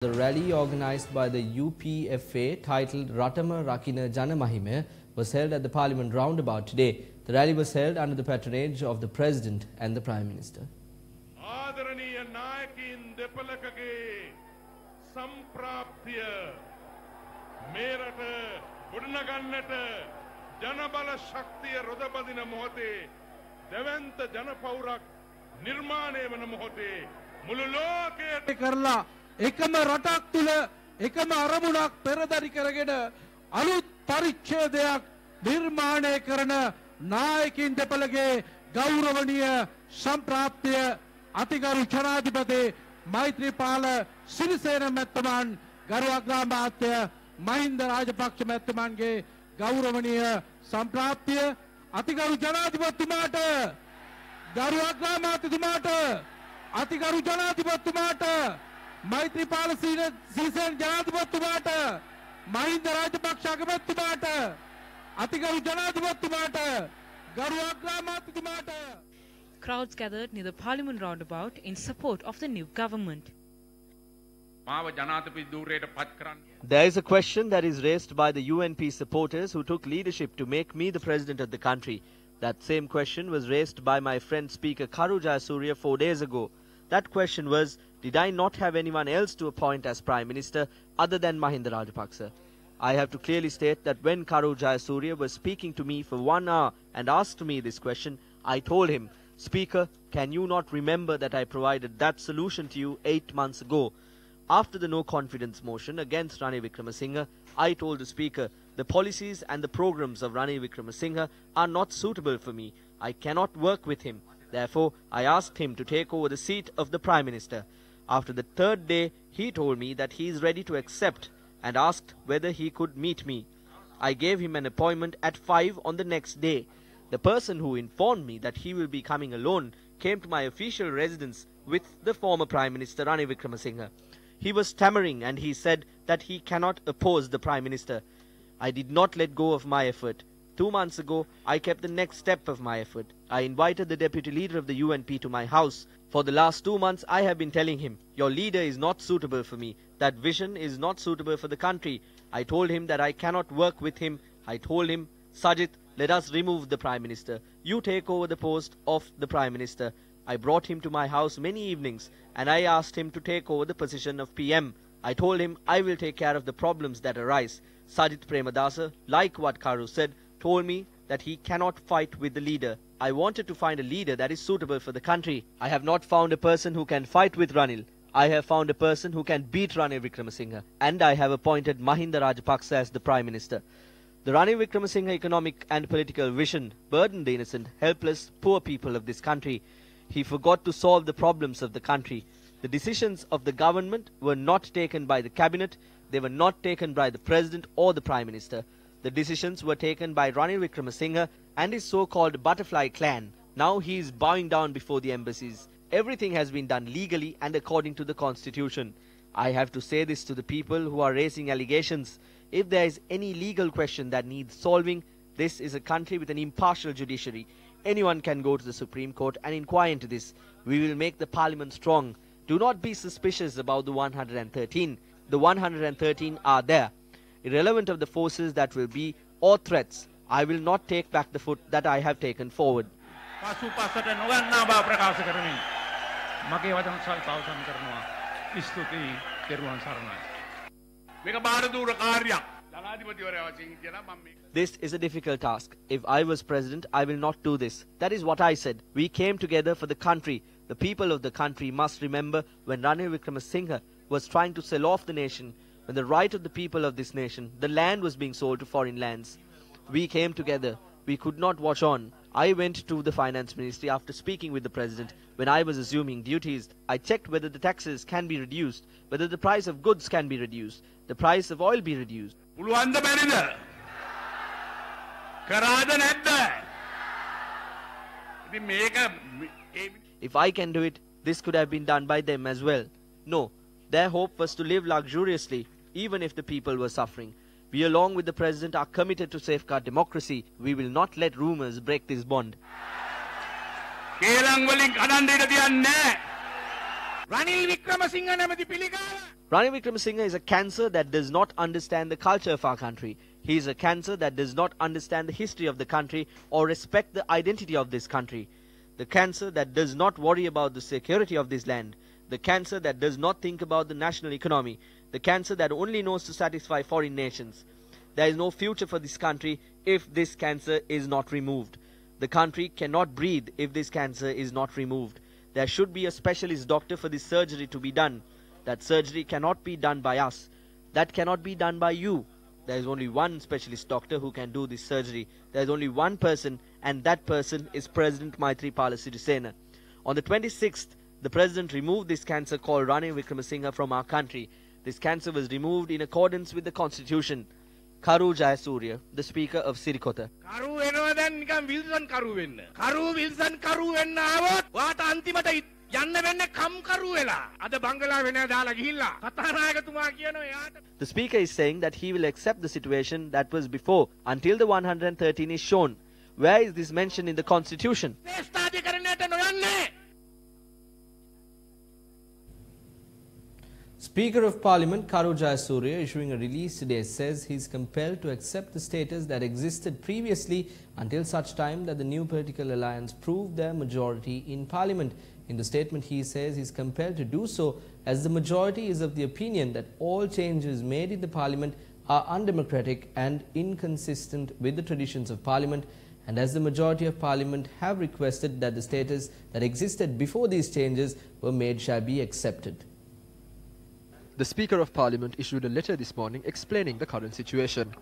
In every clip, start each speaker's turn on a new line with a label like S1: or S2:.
S1: The rally organised by the UPFA titled Ratama Rakina Janamahime was held at the Parliament roundabout today. The rally was held under the patronage of the President and the Prime Minister.
S2: ආදරණීය නායකයින් දෙපළකගේ සම්ප්‍රාප්තිය මේ රට ගොඩනගන්නට ජනබල ශක්තිය රොදබදින මොහොතේ දෙවන්ත ජනපෞරක් නිර්මාණය වන මොහොතේ මුළු ලෝකයට
S3: කරලා එකම රටක් තුල එකම අරමුණක් පෙරදරි කරගෙන අලුත් පරිච්ඡේදයක් නිර්මාණය කරන නායකින් දෙපළගේ ගෞරවනීය සම්ප්‍රාප්තිය අතිගරු ජනාධිපති මෛත්‍රීපාල සිරිසේන මැතිතුමන් ගරු අග්‍රාමාත්‍ය මහින්ද රාජපක්ෂ මැතිතුමන්ගේ ගෞරවනීය සම්ප්‍රාප්තිය අතිගරු ජනාධිපතිතුමාට ගරු අග්‍රාමාත්‍යතුමාට අතිගරු ජනාධිපතිතුමාට මෛත්‍රීපාල සිරිසේන ජනාධිපතිතුමාට මහින්ද රාජපක්ෂ අගමැතිතුමාට අතිගරු ජනාධිපතිතුමාට ගරු අග්‍රාමාත්‍යතුමාට.
S4: Crowds gathered near the Parliament roundabout in support of the new government.
S5: There is a question that is raised by the UNP supporters who took leadership to make me the president of the country. That same question was raised by my friend Speaker Karu Jayasuriya 4 days ago. That question was, did I not have anyone else to appoint as Prime Minister other than Mahinda Rajapaksa? I have to clearly state that when Karu Jayasuriya was speaking to me for 1 hour and asked me this question, I told him, Speaker, can you not remember that I provided that solution to you 8 months ago? After the no confidence motion against Ranil Wickremesinghe, I told the Speaker, the policies and the programs of Ranil Wickremesinghe are not suitable for me. I cannot work with him. Therefore, I asked him to take over the seat of the Prime Minister. After the 3rd day, he told me that he is ready to accept and asked whether he could meet me. I gave him an appointment at 5 on the next day. The person who informed me that he will be coming alone came to my official residence with the former Prime Minister Ranil Wickremesinghe. He was stammering and he said that he cannot oppose the Prime Minister. I did not let go of my effort. 2 months ago, I kept the next step of my effort. I invited the Deputy Leader of the UNP to my house. For the last 2 months, I have been telling him, your leader is not suitable for me. That vision is not suitable for the country. I told him that I cannot work with him. I told him, Sajid, let us remove the Prime Minister. You take over the post of the Prime Minister. I brought him to my house many evenings and I asked him to take over the position of PM. I told him I will take care of the problems that arise. Sajid Premadasa, like what Karu said, told me that he cannot fight with the leader. I wanted to find a leader that is suitable for the country. I have not found a person who can fight with Ranil. I have found a person who can beat Ranil Wickremesinghe, and I have appointed Mahinda Rajapaksa as the Prime Minister. The Ranil Wickremesinghe economic and political vision burdened the innocent, helpless, poor people of this country. He forgot to solve the problems of the country. The decisions of the government were not taken by the cabinet. They were not taken by the President or the Prime Minister. The decisions were taken by Ranil Wickremesinghe and his so-called butterfly clan. Now he is bowing down before the embassies. Everything has been done legally and according to the constitution. I have to say this to the people who are raising allegations. If there is any legal question that needs solving, this is a country with an impartial judiciary. Anyone can go to the Supreme Court and inquire into this. We will make the Parliament strong. Do not be suspicious about the 113. The 113 are there. Irrelevant of the forces that will be or threats, I will not take back the foot that I have taken forward. This is a difficult task. If I was president, I will not do this. That is what I said. We came together for the country. The people of the country must remember when Ranil Wickremesinghe was trying to sell off the nation, when the right of the people of this nation, the land was being sold to foreign lands. We came together. We could not watch on. I went to the finance ministry after speaking with the president. When I was assuming duties, I checked whether the taxes can be reduced, whether the price of goods can be reduced, the price of oil be reduced. If I can do it, this could have been done by them as well. No, their hope was to live luxuriously, even if the people were suffering. We along with the President are committed to safeguard democracy. We will not let rumours break this bond.
S3: කේලම් වලින් කඩන්න ඉඩ තියන්නේ නැහැ. රනිල් වික්‍රමසිංහ නැමැති පිළිකාව
S5: Ranil Wickremesinghe is a cancer that does not understand the culture of our country. He is a cancer that does not understand the history of the country or respect the identity of this country. The cancer that does not worry about the security of this land. The cancer that does not think about the national economy. The cancer that only knows to satisfy foreign nations. There is no future for this country if this cancer is not removed. The country cannot breathe if this cancer is not removed. There should be a specialist doctor for this surgery to be done. That surgery cannot be done by us. That cannot be done by you. There is only one specialist doctor who can do this surgery. There is only one person, and that person is President Maithripala Sirisena. On the 26th, the President removed this cancer called Ranil Wickremesinghe from our country. This cancer was removed in accordance with the Constitution. Karu Jayasuriya, the Speaker of Sirikota.
S6: Karu වෙනවා දැන් නිකන් Wilson කරු වෙන්න. කරු Wilson කරු වෙන්න ආවොත් වාට අන්තිමට යන්න වෙන්නේ කම් කරු වෙලා. අද බංගලාවේ නෑ දාලා ගිහිල්ලා. කතානායකතුමා කියනවා එයාට.
S5: The Speaker is saying that he will accept the situation that was before until the 113 is shown. Where is this mentioned in the Constitution?
S6: ශ්‍රේෂ්ඨාධිකරණයට නොයන්නේ.
S1: Speaker of Parliament Karu Jayasuriya issuing a release today says he is compelled to accept the status that existed previously until such time that the new political alliance proved their majority in Parliament. In the statement he says he is compelled to do so as the majority is of the opinion that all changes made in the Parliament are undemocratic and inconsistent with the traditions of Parliament, and as the majority of Parliament have requested that the status that existed before these changes were made shall be accepted.
S7: The Speaker of Parliament issued a letter this morning explaining the current situation.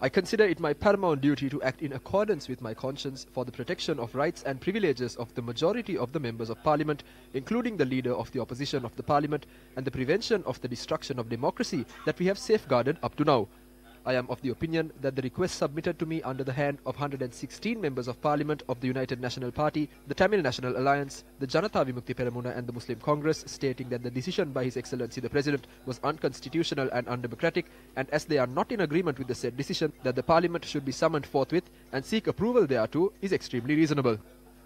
S7: I consider it my paramount duty to act in accordance with my conscience for the protection of rights and privileges of the majority of the members of Parliament, including the leader of the opposition of the Parliament, and the prevention of the destruction of democracy that we have safeguarded up to now. I am of the opinion that the request submitted to me under the hand of 116 members of Parliament of the United National Party, the Tamil National Alliance, the Janata Vimukti Peramuna and the Muslim Congress, stating that the decision by His Excellency the President was unconstitutional and undemocratic, and as they are not in agreement with the said decision, that the Parliament should be summoned forthwith and seek approval thereto is extremely reasonable.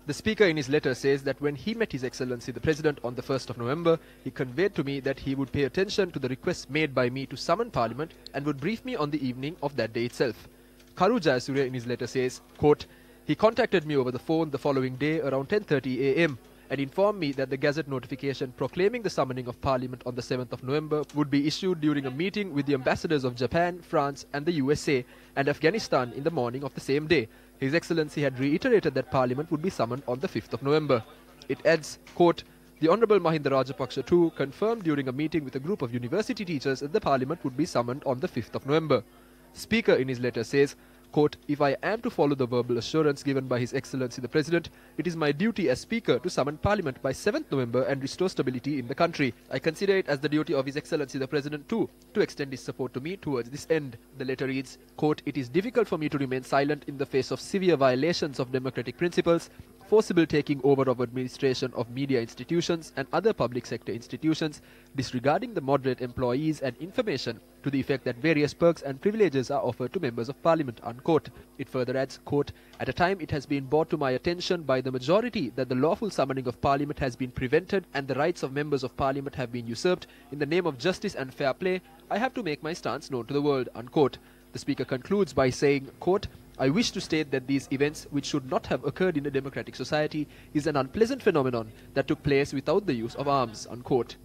S7: The Speaker in his letter says that when he met His Excellency the President on the 1st of November, he conveyed to me that he would pay attention to the request made by me to summon Parliament and would brief me on the evening of that day itself. Karu Jayasuriya in his letter says, quote, he contacted me over the phone the following day around 10:30 a.m. and informed me that the Gazette notification proclaiming the summoning of Parliament on the 7th of November would be issued during a meeting with the ambassadors of Japan, France and the USA and Afghanistan in the morning of the same day. His Excellency had reiterated that Parliament would be summoned on the 5th of November. It adds, quote, the Honourable Mahinda Rajapaksa too confirmed during a meeting with a group of university teachers that the Parliament would be summoned on the 5th of November. Speaker in his letter says, quote, if I am to follow the verbal assurance given by His Excellency the President, it is my duty as Speaker to summon Parliament by 7th November and restore stability in the country. I consider it as the duty of His Excellency the President too to extend his support to me towards this end. The letter reads, quote, it is difficult for me to remain silent in the face of severe violations of democratic principles, forcible taking over of administration of media institutions and other public sector institutions, disregarding the moderate employees and information to the effect that various perks and privileges are offered to members of Parliament, unquote. It further adds, quote, at a time it has been brought to my attention by the majority that the lawful summoning of Parliament has been prevented and the rights of members of Parliament have been usurped in the name of justice and fair play, I have to make my stance known to the world, unquote. The Speaker concludes by saying, quote, I wish to state that these events, which should not have occurred in a democratic society, is an unpleasant phenomenon that took place without the use of arms, unquote.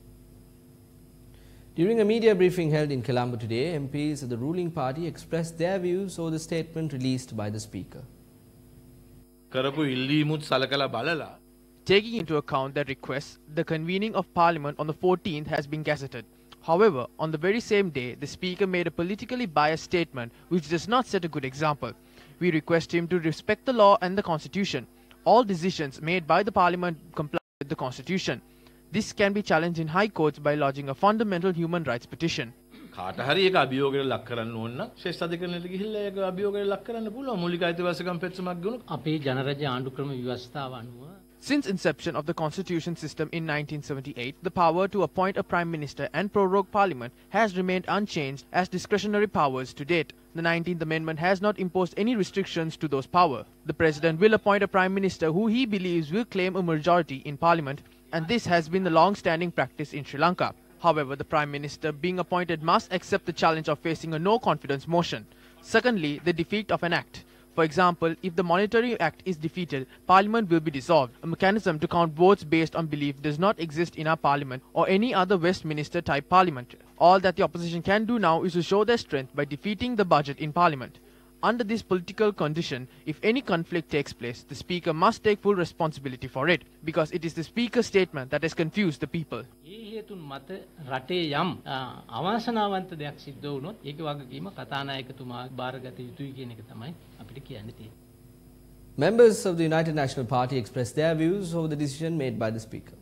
S1: During a media briefing held in Colombo today, MPs of the ruling party expressed their views over the statement released by the Speaker.
S8: Taking into account that request, the convening of Parliament on the 14th has been gazetted. However, on the very same day, the Speaker made a politically biased statement which does not set a good example. We request him to respect the law and the Constitution. All decisions made by the Parliament comply with the Constitution. This can be challenged in High Courts by lodging a fundamental human rights petition.
S9: කාට හරි ඒක අභියෝගයට ලක් කරන්න ඕන නම් ශ්‍රේෂ්ඨ අධිකරණයට ගිහිල්ලා ඒක අභියෝගයට ලක් කරන්න පුළුවන් මූලික අයිතිවාසිකම් පෙත්සමක් ගුණු
S10: අපේ ජනරජ ආණ්ඩුක්‍රම ව්‍යවස්ථාව අනුව
S8: Since inception of the constitution system in 1978, the power to appoint a prime minister and prorogue parliament has remained unchanged as discretionary powers to date. The 19th Amendment has not imposed any restrictions to those powers. The president will appoint a prime minister who he believes will claim a majority in parliament, and this has been the long-standing practice in Sri Lanka. However, the Prime Minister being appointed must accept the challenge of facing a no-confidence motion. Secondly, the defeat of an act. For example, if the Monetary Act is defeated, Parliament will be dissolved. A mechanism to count votes based on belief does not exist in our Parliament or any other Westminster-type Parliament. All that the opposition can do now is to show their strength by defeating the budget in Parliament. Under this political condition, if any conflict takes place, the Speaker must take full responsibility for it, because it is the Speaker's statement that has confused the people.
S10: හේතුන් මත රටේ යම් අවාසනාවන්ත දෙයක් සිද්ධ වුණොත් ඒක වගකීම කතානායකතුමා බාරගත යුතුයි කියන එක තමයි අපිට කියන්න තියෙන්නේ.
S1: Members of the United National Party expressed their views over the decision made by the Speaker.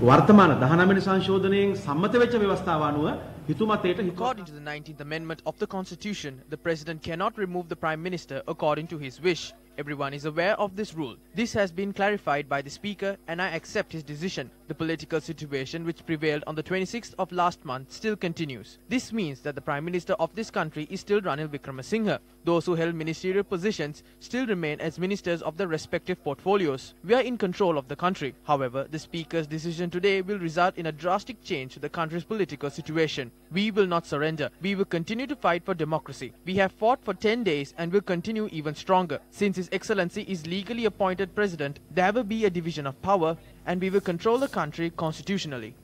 S11: වර්තමාන 19 වෙනි සංශෝධනයෙන් සම්මත වෙච්ච ව්‍යවස්ථාව අනුව
S8: According to the 19th Amendment of the Constitution, the President cannot remove the Prime Minister according to his wish. Everyone is aware of this rule. This has been clarified by the Speaker and I accept his decision. The political situation which prevailed on the 26th of last month still continues. This means that the Prime Minister of this country is still Ranil Wickremesinghe. Those who held ministerial positions still remain as ministers of their respective portfolios. We are in control of the country. However, the Speaker's decision today will result in a drastic change to the country's political situation. We will not surrender. We will continue to fight for democracy. We have fought for 10 days and will continue even stronger. Since His Excellency is legally appointed President, there will be a division of power and we will control the country constitutionally.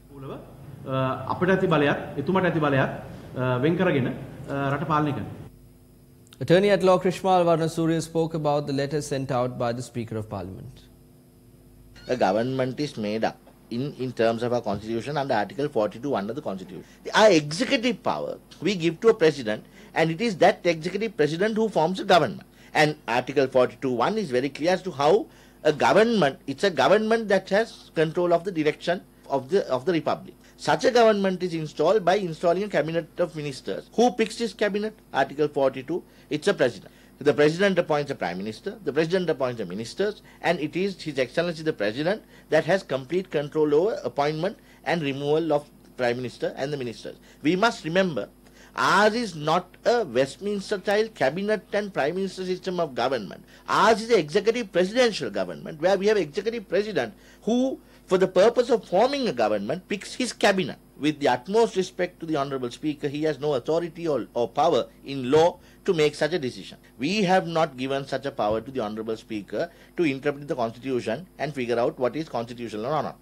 S1: Attorney at Law Krishmal Varnasuriya spoke about the letter sent out by the Speaker of Parliament.
S12: A government is made up in terms of our constitution under Article 42 under the constitution. Our executive power we give to a president, and it is that executive president who forms a government. And Article 42(1) is very clear as to how a government, it's a government that has control of the direction of the republic. Such a government is installed by installing a cabinet of ministers. Who picks this cabinet? Article 42, it's a president. The president appoints a prime minister, the president appoints the ministers, and it is His Excellency the President that has complete control over appointment and removal of prime minister and the ministers. We must remember, ours is not a Westminster-style cabinet and prime minister system of government. Ours is an executive presidential government where we have executive president who, for the purpose of forming a government, picks his cabinet. With the utmost respect to the Honourable Speaker, he has no authority or power in law to make such a decision. We have not given such a power to the Honourable Speaker to interpret the Constitution and figure out what is constitutional or not.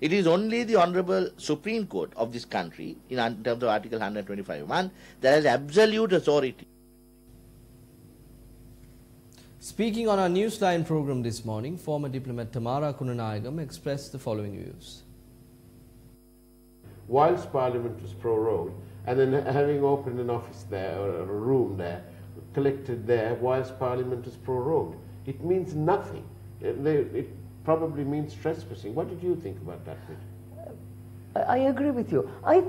S12: It is only the Honourable Supreme Court of this country, in terms of Article 125(1), that has absolute authority.
S1: Speaking on our Newsline program this morning, former diplomat Tamara Kunanayagam expressed the following views.
S13: Whilst Parliament was prorogued, and then having opened an office there, or a room there, collected there whilst Parliament was prorogued, it means nothing. It probably means trespassing. What did you think about that bit?
S14: I agree with you. I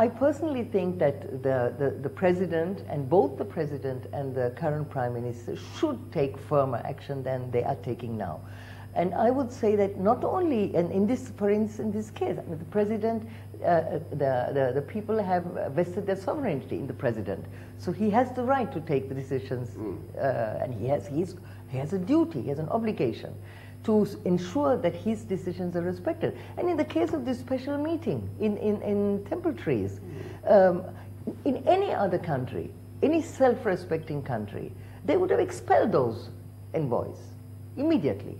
S14: personally think that the President, and both the President and the current Prime Minister, should take firmer action than they are taking now. And I would say that not only, and in this, for instance, in this case, I mean, the President, the people have vested their sovereignty in the President. So he has the right to take the decisions, and he has a duty, he has an obligation to ensure that his decisions are respected. And in the case of this special meeting in Temple Trees, in any other country, any self-respecting country, they would have expelled those envoys immediately.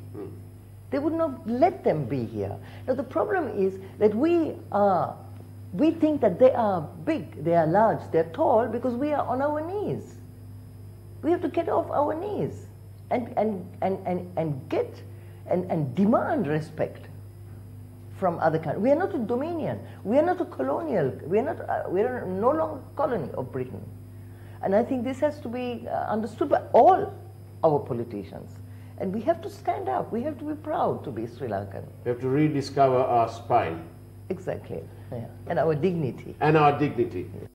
S14: They would not let them be here. Now the problem is that we think that they are big, they are large, they're tall because we are on our knees. We have to get off our knees and get and demand respect from other countries. We are not a dominion. We are not a colonial. We are no longer a colony of Britain. And I think this has to be understood by all our politicians. And we have to stand up. We have to be proud to be Sri Lankan.
S13: We have to rediscover our spine.
S14: Exactly. Yeah. And our dignity.
S13: And our dignity.